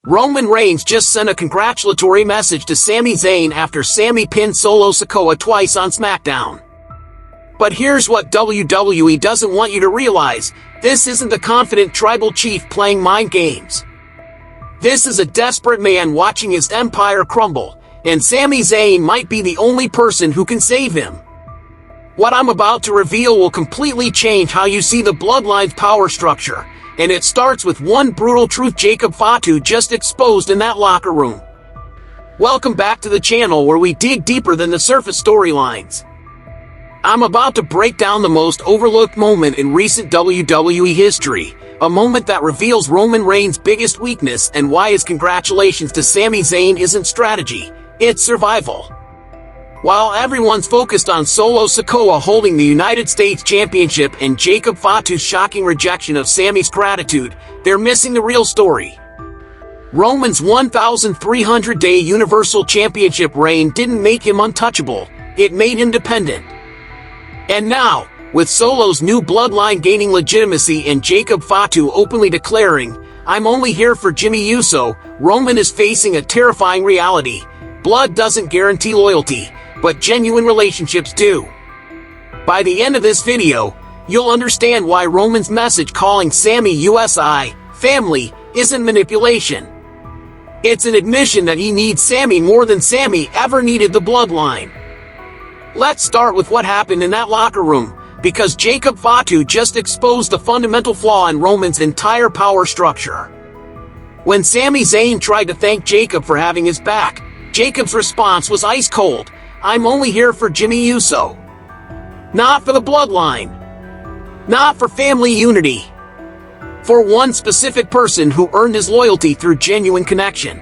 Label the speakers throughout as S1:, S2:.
S1: Roman Reigns just sent a congratulatory message to Sami Zayn after Sami pinned Solo Sakoa twice on SmackDown. But here's what WWE doesn't want you to realize. This isn't a confident tribal chief playing mind games. This is a desperate man watching his empire crumble, and Sami Zayn might be the only person who can save him. What I'm about to reveal will completely change how you see the Bloodline's power structure, and it starts with one brutal truth Jacob Fatu just exposed in that locker room. Welcome back to the channel where we dig deeper than the surface storylines. I'm about to break down the most overlooked moment in recent WWE history, a moment that reveals Roman Reigns' biggest weakness and why his congratulations to Sami Zayn isn't strategy, it's survival. While everyone's focused on Solo Sakoa holding the United States Championship and Jacob Fatu's shocking rejection of Sami's gratitude, they're missing the real story. Roman's 1,300-day Universal Championship reign didn't make him untouchable, it made him dependent. And now, with Solo's new bloodline gaining legitimacy and Jacob Fatu openly declaring, "I'm only here for Jimmy Uso," Roman is facing a terrifying reality. Blood doesn't guarantee loyalty, but genuine relationships do. By the end of this video, you'll understand why Roman's message calling Sami USI, family, isn't manipulation. It's an admission that he needs Sami more than Sami ever needed the bloodline. Let's start with what happened in that locker room, because Jacob Fatu just exposed the fundamental flaw in Roman's entire power structure. When Sami Zayn tried to thank Jacob for having his back, Jacob's response was ice cold. "I'm only here for Jimmy Uso. Not for the bloodline. Not for family unity. For one specific person who earned his loyalty through genuine connection."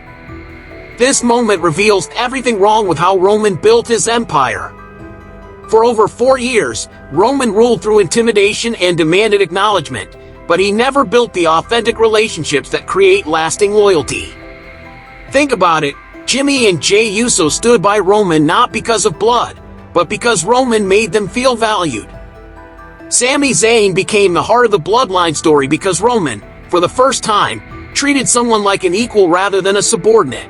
S1: This moment reveals everything wrong with how Roman built his empire. For over 4 years, Roman ruled through intimidation and demanded acknowledgement, but he never built the authentic relationships that create lasting loyalty. Think about it. Jimmy and Jey Uso stood by Roman not because of blood, but because Roman made them feel valued. Sami Zayn became the heart of the bloodline story because Roman, for the first time, treated someone like an equal rather than a subordinate.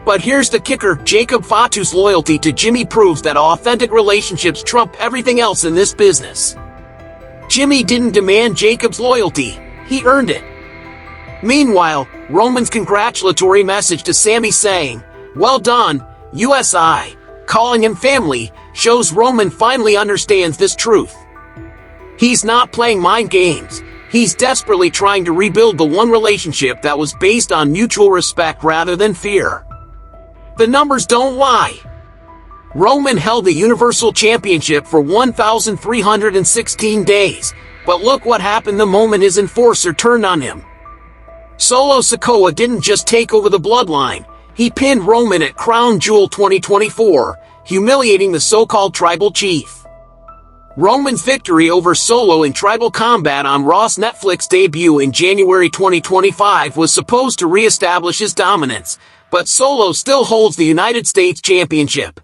S1: But here's the kicker, Jacob Fatu's loyalty to Jimmy proves that authentic relationships trump everything else in this business. Jimmy didn't demand Jacob's loyalty, he earned it. Meanwhile, Roman's congratulatory message to Sami saying, "Well done, USI," calling him family, shows Roman finally understands this truth. He's not playing mind games, he's desperately trying to rebuild the one relationship that was based on mutual respect rather than fear. The numbers don't lie. Roman held the Universal Championship for 1,316 days, but look what happened the moment his enforcer turned on him. Solo Sakoa didn't just take over the bloodline, he pinned Roman at Crown Jewel 2024, humiliating the so-called tribal chief. Roman's victory over Solo in Tribal Combat on Raw's Netflix debut in January 2025 was supposed to re-establish his dominance, but Solo still holds the United States Championship.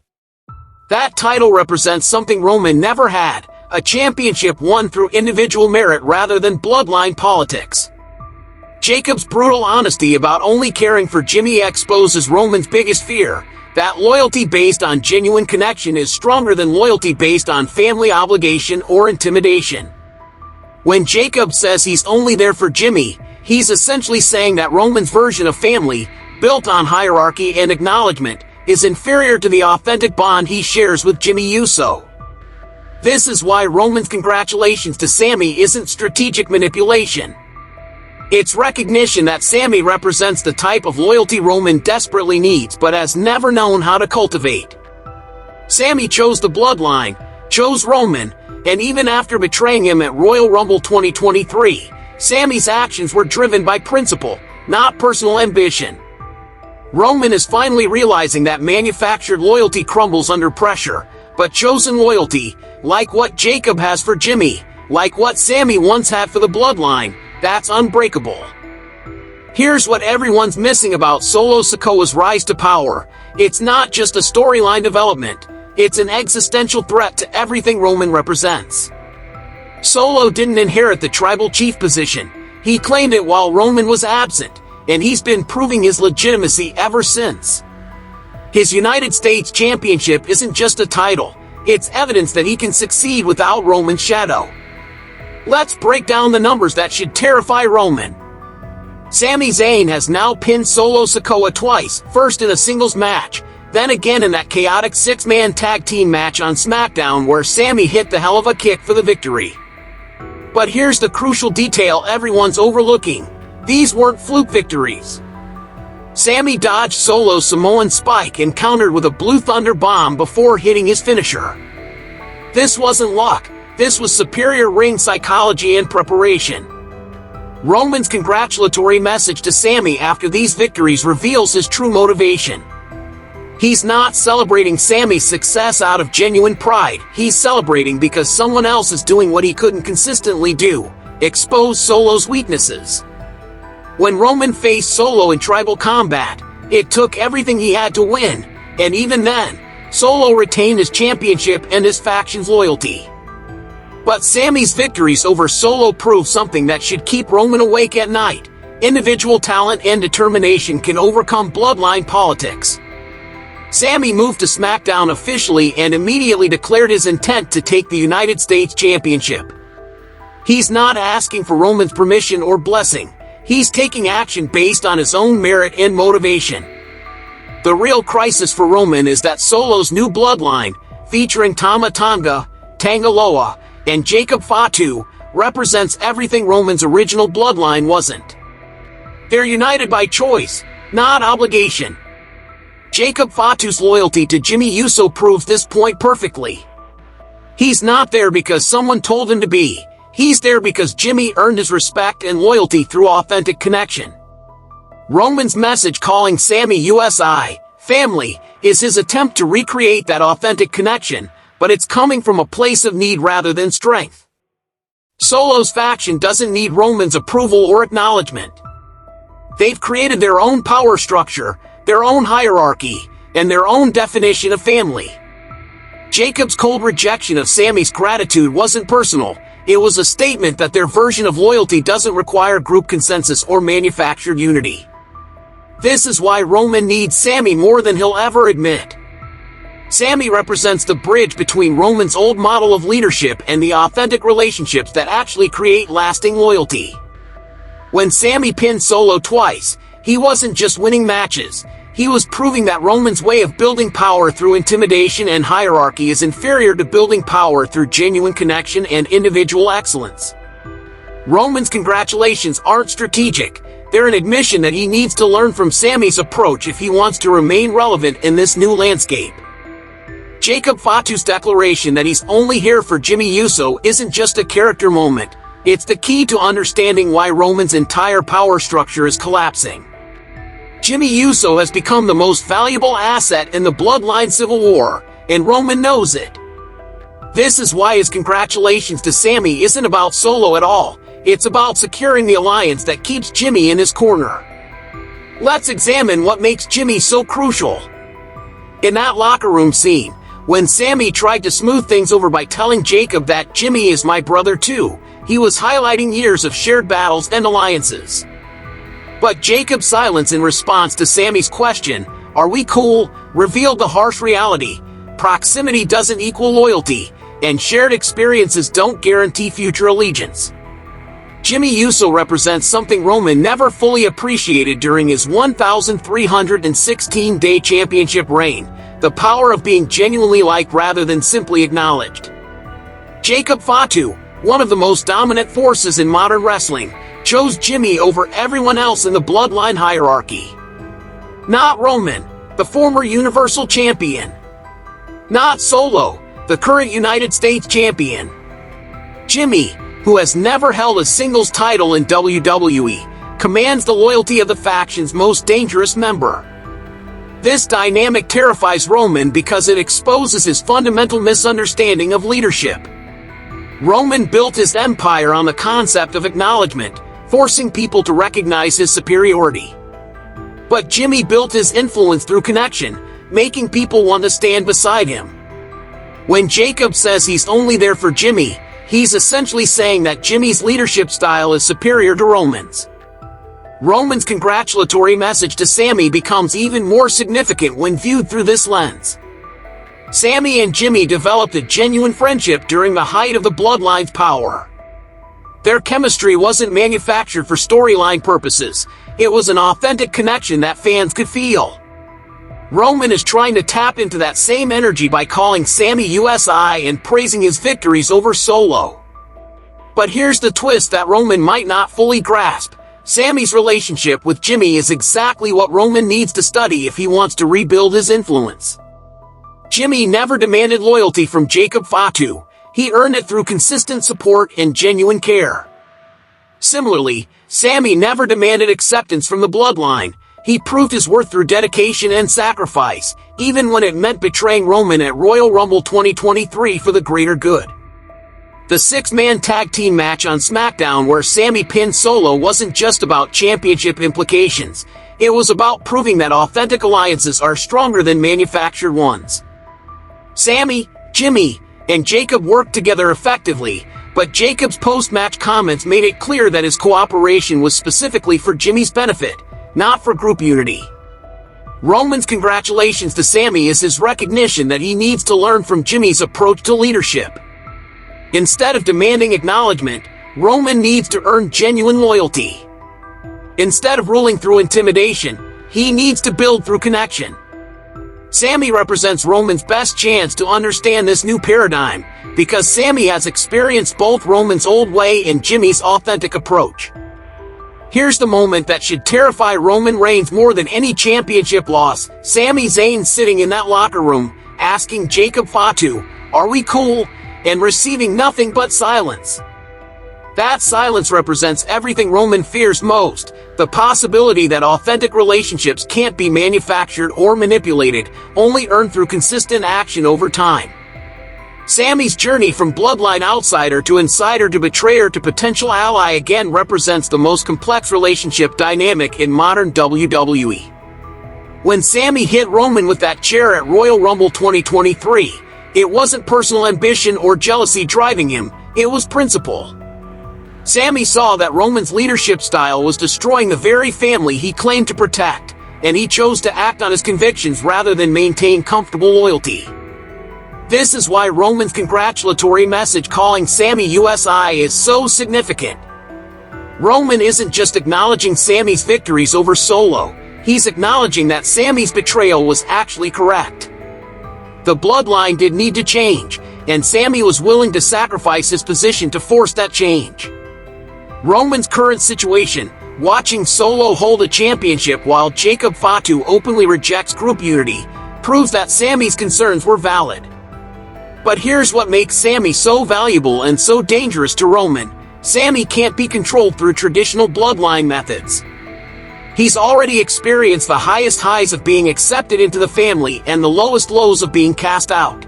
S1: That title represents something Roman never had, a championship won through individual merit rather than bloodline politics. Jacob's brutal honesty about only caring for Jimmy exposes Roman's biggest fear, that loyalty based on genuine connection is stronger than loyalty based on family obligation or intimidation. When Jacob says he's only there for Jimmy, he's essentially saying that Roman's version of family, built on hierarchy and acknowledgement, is inferior to the authentic bond he shares with Jimmy Uso. This is why Roman's congratulations to Sami isn't strategic manipulation. It's recognition that Sami represents the type of loyalty Roman desperately needs but has never known how to cultivate. Sami chose the bloodline, chose Roman, and even after betraying him at Royal Rumble 2023, Sami's actions were driven by principle, not personal ambition. Roman is finally realizing that manufactured loyalty crumbles under pressure, but chosen loyalty, like what Jacob has for Jimmy, like what Sami once had for the bloodline, that's unbreakable. Here's what everyone's missing about Solo Sakoa's rise to power. It's not just a storyline development, it's an existential threat to everything Roman represents. Solo didn't inherit the tribal chief position, he claimed it while Roman was absent. and he's been proving his legitimacy ever since. His United States Championship isn't just a title, it's evidence that he can succeed without Roman's shadow. Let's break down the numbers that should terrify Roman. Sami Zayn has now pinned Solo Sakoa twice, first in a singles match, then again in that chaotic 6-man tag team match on SmackDown where Sami hit the hell of a kick for the victory. But here's the crucial detail everyone's overlooking. These weren't fluke victories. Sami dodged Solo's Samoan spike and countered with a Blue Thunder bomb before hitting his finisher. This wasn't luck, this was superior ring psychology and preparation. Roman's congratulatory message to Sami after these victories reveals his true motivation. He's not celebrating Sami's success out of genuine pride, he's celebrating because someone else is doing what he couldn't consistently do, expose Solo's weaknesses. When Roman faced Solo in tribal combat, it took everything he had to win, and even then, Solo retained his championship and his faction's loyalty. But Sami's victories over Solo prove something that should keep Roman awake at night. Individual talent and determination can overcome bloodline politics. Sami moved to SmackDown officially and immediately declared his intent to take the United States Championship. He's not asking for Roman's permission or blessing. He's taking action based on his own merit and motivation. The real crisis for Roman is that Solo's new bloodline, featuring Tama Tonga, Tangaloa, and Jacob Fatu, represents everything Roman's original bloodline wasn't. They're united by choice, not obligation. Jacob Fatu's loyalty to Jimmy Uso proves this point perfectly. He's not there because someone told him to be. He's there because Jimmy earned his respect and loyalty through authentic connection. Roman's message calling Sami USI, family, is his attempt to recreate that authentic connection, but it's coming from a place of need rather than strength. Solo's faction doesn't need Roman's approval or acknowledgement. They've created their own power structure, their own hierarchy, and their own definition of family. Jacob's cold rejection of Sami's gratitude wasn't personal, it was a statement that their version of loyalty doesn't require group consensus or manufactured unity. This is why Roman needs Sami more than he'll ever admit. Sami represents the bridge between Roman's old model of leadership and the authentic relationships that actually create lasting loyalty. When Sami pinned Solo twice, he wasn't just winning matches, he was proving that Roman's way of building power through intimidation and hierarchy is inferior to building power through genuine connection and individual excellence. Roman's congratulations aren't strategic, they're an admission that he needs to learn from Sami's approach if he wants to remain relevant in this new landscape. Jacob Fatu's declaration that he's only here for Jimmy Uso isn't just a character moment, it's the key to understanding why Roman's entire power structure is collapsing. Jimmy Uso has become the most valuable asset in the Bloodline Civil War, and Roman knows it. This is why his congratulations to Sami isn't about Solo at all, it's about securing the alliance that keeps Jimmy in his corner. Let's examine what makes Jimmy so crucial. In that locker room scene, when Sami tried to smooth things over by telling Jacob that Jimmy is my brother too, he was highlighting years of shared battles and alliances. But Jacob's silence in response to Sami's question, "Are we cool?" revealed the harsh reality. Proximity doesn't equal loyalty, and shared experiences don't guarantee future allegiance. Jimmy Uso represents something Roman never fully appreciated during his 1,316-day championship reign, the power of being genuinely liked rather than simply acknowledged. Jacob Fatu, one of the most dominant forces in modern wrestling, chose Jimmy over everyone else in the bloodline hierarchy. Not Roman, the former Universal Champion. Not Solo, the current United States Champion. Jimmy, who has never held a singles title in WWE, commands the loyalty of the faction's most dangerous member. This dynamic terrifies Roman because it exposes his fundamental misunderstanding of leadership. Roman built his empire on the concept of acknowledgement, forcing people to recognize his superiority. But Jimmy built his influence through connection, making people want to stand beside him. When Jacob says he's only there for Jimmy, he's essentially saying that Jimmy's leadership style is superior to Roman's. Roman's congratulatory message to Sami becomes even more significant when viewed through this lens. Sami and Jimmy developed a genuine friendship during the height of the Bloodline's power. Their chemistry wasn't manufactured for storyline purposes, it was an authentic connection that fans could feel. Roman is trying to tap into that same energy by calling Sami USI and praising his victories over Solo. But here's the twist that Roman might not fully grasp. Sami's relationship with Jimmy is exactly what Roman needs to study if he wants to rebuild his influence. Jimmy never demanded loyalty from Jacob Fatu. He earned it through consistent support and genuine care. Similarly, Sami never demanded acceptance from the Bloodline. He proved his worth through dedication and sacrifice, even when it meant betraying Roman at Royal Rumble 2023 for the greater good. The six-man tag team match on SmackDown where Sami pinned Solo wasn't just about championship implications. It was about proving that authentic alliances are stronger than manufactured ones. Sami, Jimmy, and Jacob worked together effectively, but Jacob's post-match comments made it clear that his cooperation was specifically for Jimmy's benefit, not for group unity. Roman's congratulations to Sami is his recognition that he needs to learn from Jimmy's approach to leadership. Instead of demanding acknowledgement, Roman needs to earn genuine loyalty. Instead of ruling through intimidation, he needs to build through connection. Sami represents Roman's best chance to understand this new paradigm, because Sami has experienced both Roman's old way and Jimmy's authentic approach. Here's the moment that should terrify Roman Reigns more than any championship loss. Sami Zayn sitting in that locker room, asking Jacob Fatu, "Are we cool?" and receiving nothing but silence. That silence represents everything Roman fears most, the possibility that authentic relationships can't be manufactured or manipulated, only earned through consistent action over time. Sami's journey from Bloodline outsider to insider to betrayer to potential ally again represents the most complex relationship dynamic in modern WWE. When Sami hit Roman with that chair at Royal Rumble 2023, it wasn't personal ambition or jealousy driving him, it was principle. Sami saw that Roman's leadership style was destroying the very family he claimed to protect, and he chose to act on his convictions rather than maintain comfortable loyalty. This is why Roman's congratulatory message calling Sami USI is so significant. Roman isn't just acknowledging Sami's victories over Solo, he's acknowledging that Sami's betrayal was actually correct. The Bloodline did need to change, and Sami was willing to sacrifice his position to force that change. Roman's current situation, watching Solo hold a championship while Jacob Fatu openly rejects group unity, proves that Sami's concerns were valid. But here's what makes Sami so valuable and so dangerous to Roman. Sami can't be controlled through traditional Bloodline methods. He's already experienced the highest highs of being accepted into the family and the lowest lows of being cast out.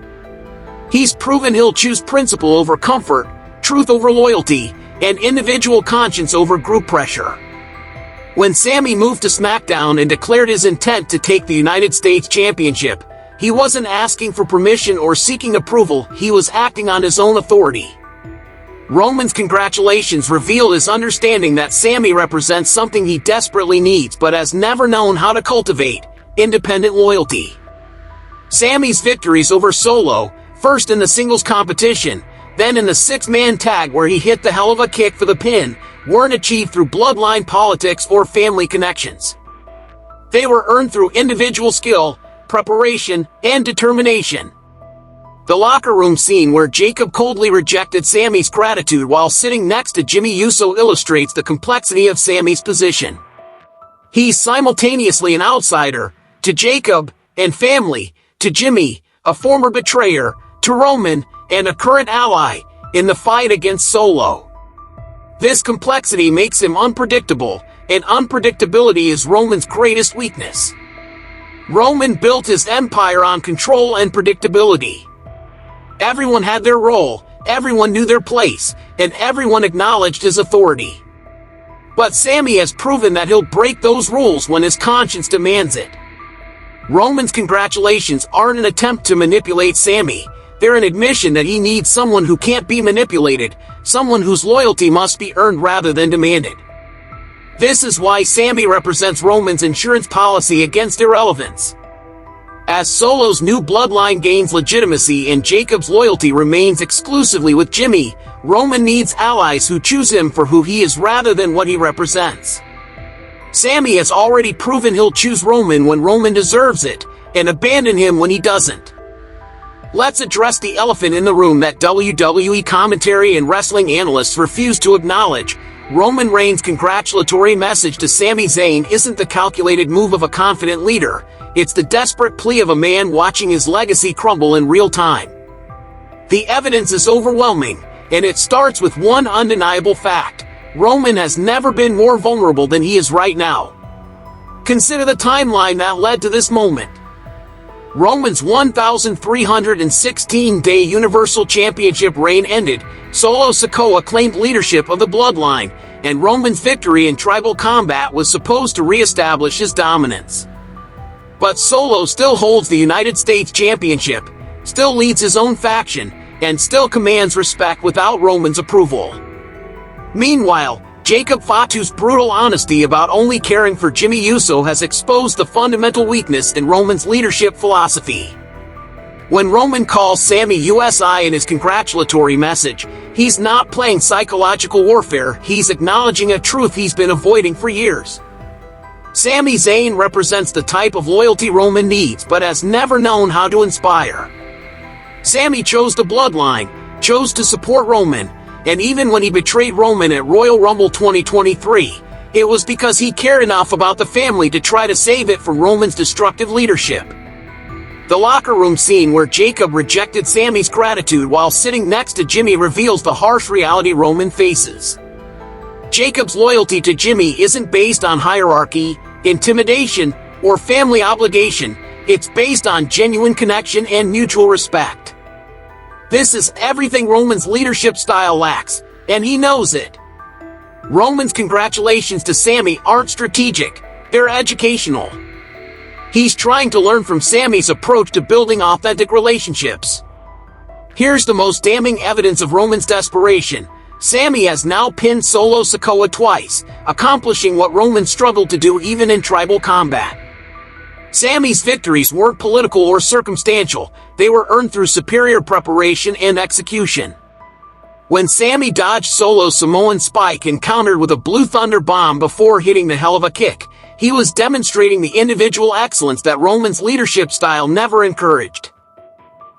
S1: He's proven he'll choose principle over comfort, truth over loyalty, and individual conscience over group pressure. When Sami moved to SmackDown and declared his intent to take the United States Championship, he wasn't asking for permission or seeking approval, he was acting on his own authority. Roman's congratulations revealed his understanding that Sami represents something he desperately needs but has never known how to cultivate: independent loyalty. Sami's victories over Solo, first in the singles competition, then in the six-man tag where he hit the hell of a kick for the pin, weren't achieved through bloodline politics or family connections. They were earned through individual skill, preparation, and determination. The locker room scene where Jacob coldly rejected Sami's gratitude while sitting next to Jimmy Uso illustrates the complexity of Sami's position. He's simultaneously an outsider, to Jacob, and family, to Jimmy, a former betrayer, to Roman, and a current ally, in the fight against Solo. This complexity makes him unpredictable, and unpredictability is Roman's greatest weakness. Roman built his empire on control and predictability. Everyone had their role, everyone knew their place, and everyone acknowledged his authority. But Sami has proven that he'll break those rules when his conscience demands it. Roman's congratulations aren't an attempt to manipulate Sami, they're an admission that he needs someone who can't be manipulated, someone whose loyalty must be earned rather than demanded. This is why Sami represents Roman's insurance policy against irrelevance. As Solo's new bloodline gains legitimacy and Jacob's loyalty remains exclusively with Jimmy, Roman needs allies who choose him for who he is rather than what he represents. Sami has already proven he'll choose Roman when Roman deserves it, and abandon him when he doesn't. Let's address the elephant in the room that WWE commentary and wrestling analysts refuse to acknowledge. Roman Reigns' congratulatory message to Sami Zayn isn't the calculated move of a confident leader, it's the desperate plea of a man watching his legacy crumble in real time. The evidence is overwhelming, and it starts with one undeniable fact. Roman has never been more vulnerable than he is right now. Consider the timeline that led to this moment. Roman's 1,316-day Universal Championship reign ended, Solo Sakoa claimed leadership of the Bloodline, and Roman's victory in tribal combat was supposed to re-establish his dominance. But Solo still holds the United States Championship, still leads his own faction, and still commands respect without Roman's approval. Meanwhile, Jacob Fatu's brutal honesty about only caring for Jimmy Uso has exposed the fundamental weakness in Roman's leadership philosophy. When Roman calls Sami USI in his congratulatory message, he's not playing psychological warfare, he's acknowledging a truth he's been avoiding for years. Sami Zayn represents the type of loyalty Roman needs but has never known how to inspire. Sami chose the Bloodline, chose to support Roman, and even when he betrayed Roman at Royal Rumble 2023, it was because he cared enough about the family to try to save it from Roman's destructive leadership. The locker room scene where Jacob rejected Sami's gratitude while sitting next to Jimmy reveals the harsh reality Roman faces. Jacob's loyalty to Jimmy isn't based on hierarchy, intimidation, or family obligation, it's based on genuine connection and mutual respect. This is everything Roman's leadership style lacks, and he knows it. Roman's congratulations to Sami aren't strategic, they're educational. He's trying to learn from Sami's approach to building authentic relationships. Here's the most damning evidence of Roman's desperation. Sami has now pinned Solo Sakoa twice, accomplishing what Roman struggled to do even in tribal combat. Sami's victories weren't political or circumstantial, they were earned through superior preparation and execution. When Sami dodged Solo's Samoan spike and countered with a Blue Thunder bomb before hitting the hell of a kick, he was demonstrating the individual excellence that Roman's leadership style never encouraged.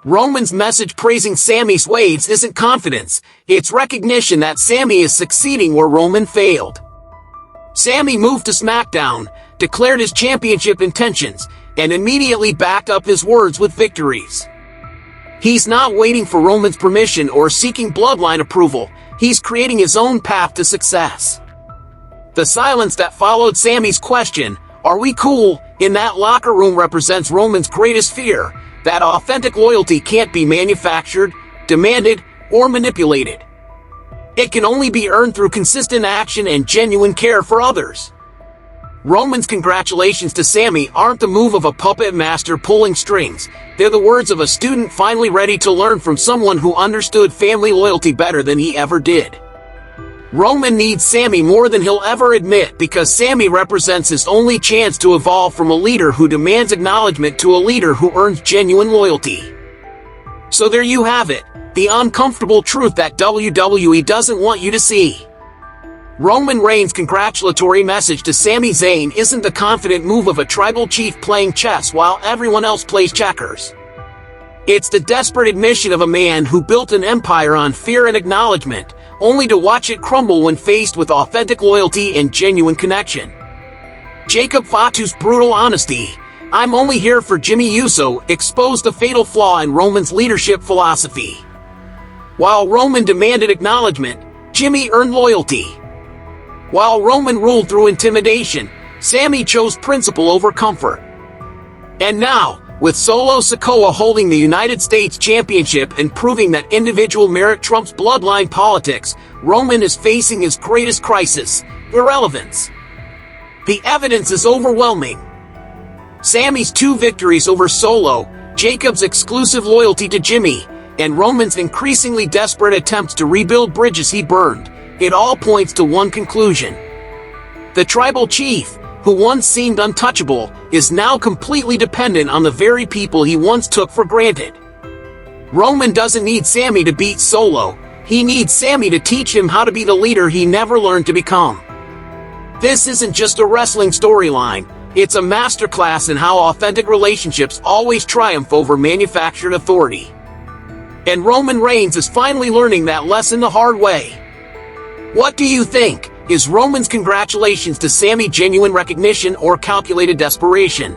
S1: Roman's message praising Sami's waves isn't confidence, it's recognition that Sami is succeeding where Roman failed. Sami moved to SmackDown, declared his championship intentions, and immediately backed up his words with victories. He's not waiting for Roman's permission or seeking bloodline approval, he's creating his own path to success. The silence that followed Sami's question, "Are we cool?" in that locker room represents Roman's greatest fear, that authentic loyalty can't be manufactured, demanded, or manipulated. It can only be earned through consistent action and genuine care for others. Roman's congratulations to Sami aren't the move of a puppet master pulling strings, they're the words of a student finally ready to learn from someone who understood family loyalty better than he ever did. Roman needs Sami more than he'll ever admit because Sami represents his only chance to evolve from a leader who demands acknowledgement to a leader who earns genuine loyalty. So there you have it, the uncomfortable truth that WWE doesn't want you to see. Roman Reigns' congratulatory message to Sami Zayn isn't the confident move of a tribal chief playing chess while everyone else plays checkers. It's the desperate admission of a man who built an empire on fear and acknowledgement, only to watch it crumble when faced with authentic loyalty and genuine connection. Jacob Fatu's brutal honesty, "I'm only here for Jimmy Uso," exposed the fatal flaw in Roman's leadership philosophy. While Roman demanded acknowledgement, Jimmy earned loyalty. While Roman ruled through intimidation, Sami chose principle over comfort. And now, with Solo Sakoa holding the United States Championship and proving that individual merit trumps bloodline politics, Roman is facing his greatest crisis, irrelevance. The evidence is overwhelming. Sami's 2 victories over Solo, Jacob's exclusive loyalty to Jimmy, and Roman's increasingly desperate attempts to rebuild bridges he burned, it all points to one conclusion. The tribal chief, who once seemed untouchable, is now completely dependent on the very people he once took for granted. Roman doesn't need Sami to beat Solo, he needs Sami to teach him how to be the leader he never learned to become. This isn't just a wrestling storyline, it's a masterclass in how authentic relationships always triumph over manufactured authority. And Roman Reigns is finally learning that lesson the hard way. What do you think? Is Roman's congratulations to Sami genuine recognition or calculated desperation?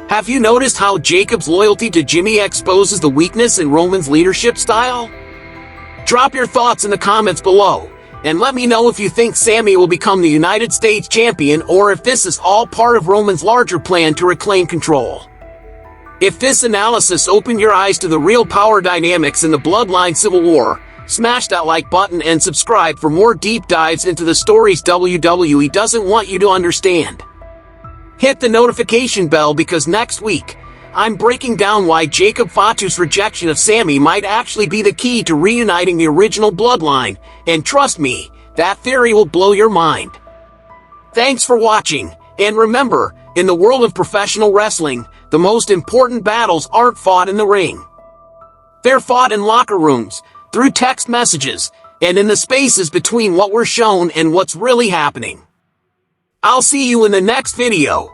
S1: Have you noticed how Jacob's loyalty to Jimmy exposes the weakness in Roman's leadership style? Drop your thoughts in the comments below, and let me know if you think Sami will become the United States champion or if this is all part of Roman's larger plan to reclaim control. If this analysis opened your eyes to the real power dynamics in the Bloodline Civil War, smash that like button and subscribe for more deep dives into the stories WWE doesn't want you to understand. Hit the notification bell because next week, I'm breaking down why Jacob Fatu's rejection of Sami might actually be the key to reuniting the original Bloodline, and trust me, that theory will blow your mind. Thanks for watching, and remember, in the world of professional wrestling, the most important battles aren't fought in the ring. They're fought in locker rooms, through text messages, and in the spaces between what we're shown and what's really happening. I'll see you in the next video.